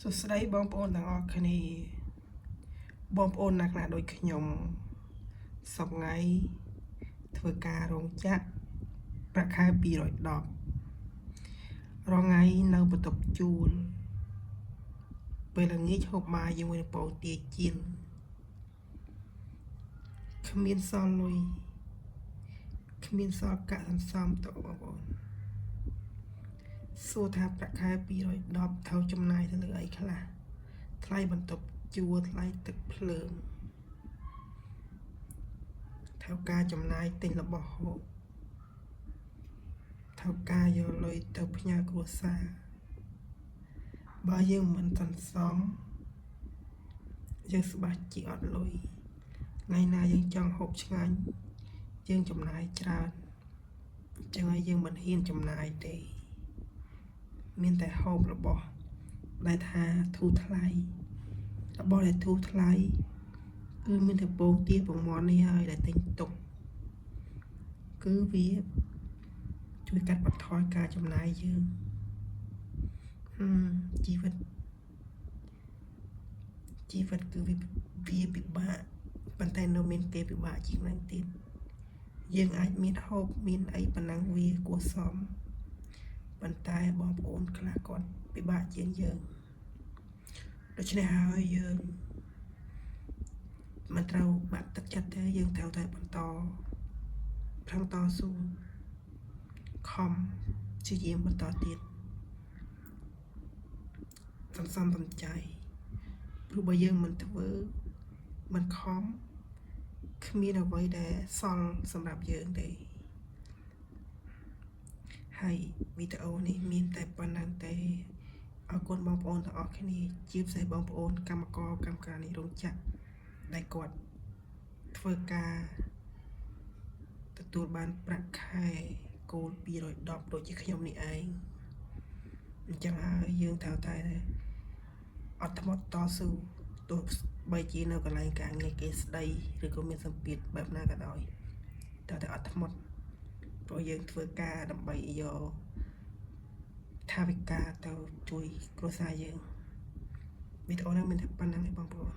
សួស្តីបងប្អូនទាំងអស់គ្នាបងប្អូនណាខ្លះដូចខ្ញុំសប្ងៃធ្វើការរោងចក្រប្រាក់ខែ210រងថ្ងៃនៅបន្ទប់ជួលពេលល្ងាចហូបបាយជាមួយនឹងបងទាជៀនគ្មានសល់លុយគ្មានសល់កាក់សន្សំទៅបងប្អូនសួរថាប្រាក់ខែ210ថៅចំណាយទៅលើអីខ្លះថ្លៃបន្ទប់ជួលថ្លៃទឹកភ្លើងថៅការចំណាយទិញរបស់ហូបថៅការយកលុយទៅផ្ញើគ្រួសារបើយើងមិនសន្សំយើងស្បាច់ជាអត់លុយថ្ងៃណាយើងចង់ហូបឆ្ងាញ់យើងចំណាយច្រើនអញ្ចឹងហើយយើងមិនហ៊ានចំណាយទេមានតែហូបរបស់ដែលថាធូរថ្លៃរបស់ដែលធូរថ្លៃគឺមានតែពងទាពងមាន់នេះហើយដែលទិញទុកគឺវាជួយកាត់បន្ថយការចំណាយយើងជីវិតគឺវាពិបាកប៉ុន្តែនៅមានគេពិបាកជាងនេះទៀតយើងអាចមានហូបមានអីប៉ុណ្ណឹងវាគួរសមប៉ុន្តែបងប្អូនខ្លះគាត់ពិបាកជាងយើងដូច្នេះហើយយើងមិនត្រូវបាក់ទឹកចិត្តទេយើងត្រូវតែបន្តប្រឹងតស៊ូខំព្យាយាមបន្តទៀតសន្សំសំចៃព្រោះបើយើងមិនធ្វើមិនខំគ្មានអ្វីដែលសល់សម្រាប់យើងទេហើយវីដេអូនេះមានតែប៉ុណ្ណឹងទេអរគុណបងប្អូនទាំងអស់គ្នាជាពិសេសបងប្អូនកម្មការនេះរោងចក្រដែលគាត់ធ្វើការទទួលបានប្រាក់ខែគោល210ដូចជាខ្ញុំនេះឯងអញ្ចឹងហើយយើងត្រូវតែអត់ធ្មត់តស៊ូទោះបីជានៅកន្លែងការងារគេស្ដីឬក៏មានសម្ពាធបែបណាក៏ដោយត្រូវតែអត់ធ្មត់ព្រោះយើងធ្វើការដើម្បីយកថាវិការទៅជួយគ្រួសារយើងវីដេអូនេះមានតែប៉ុណ្្នឹងឯងបងប្អូន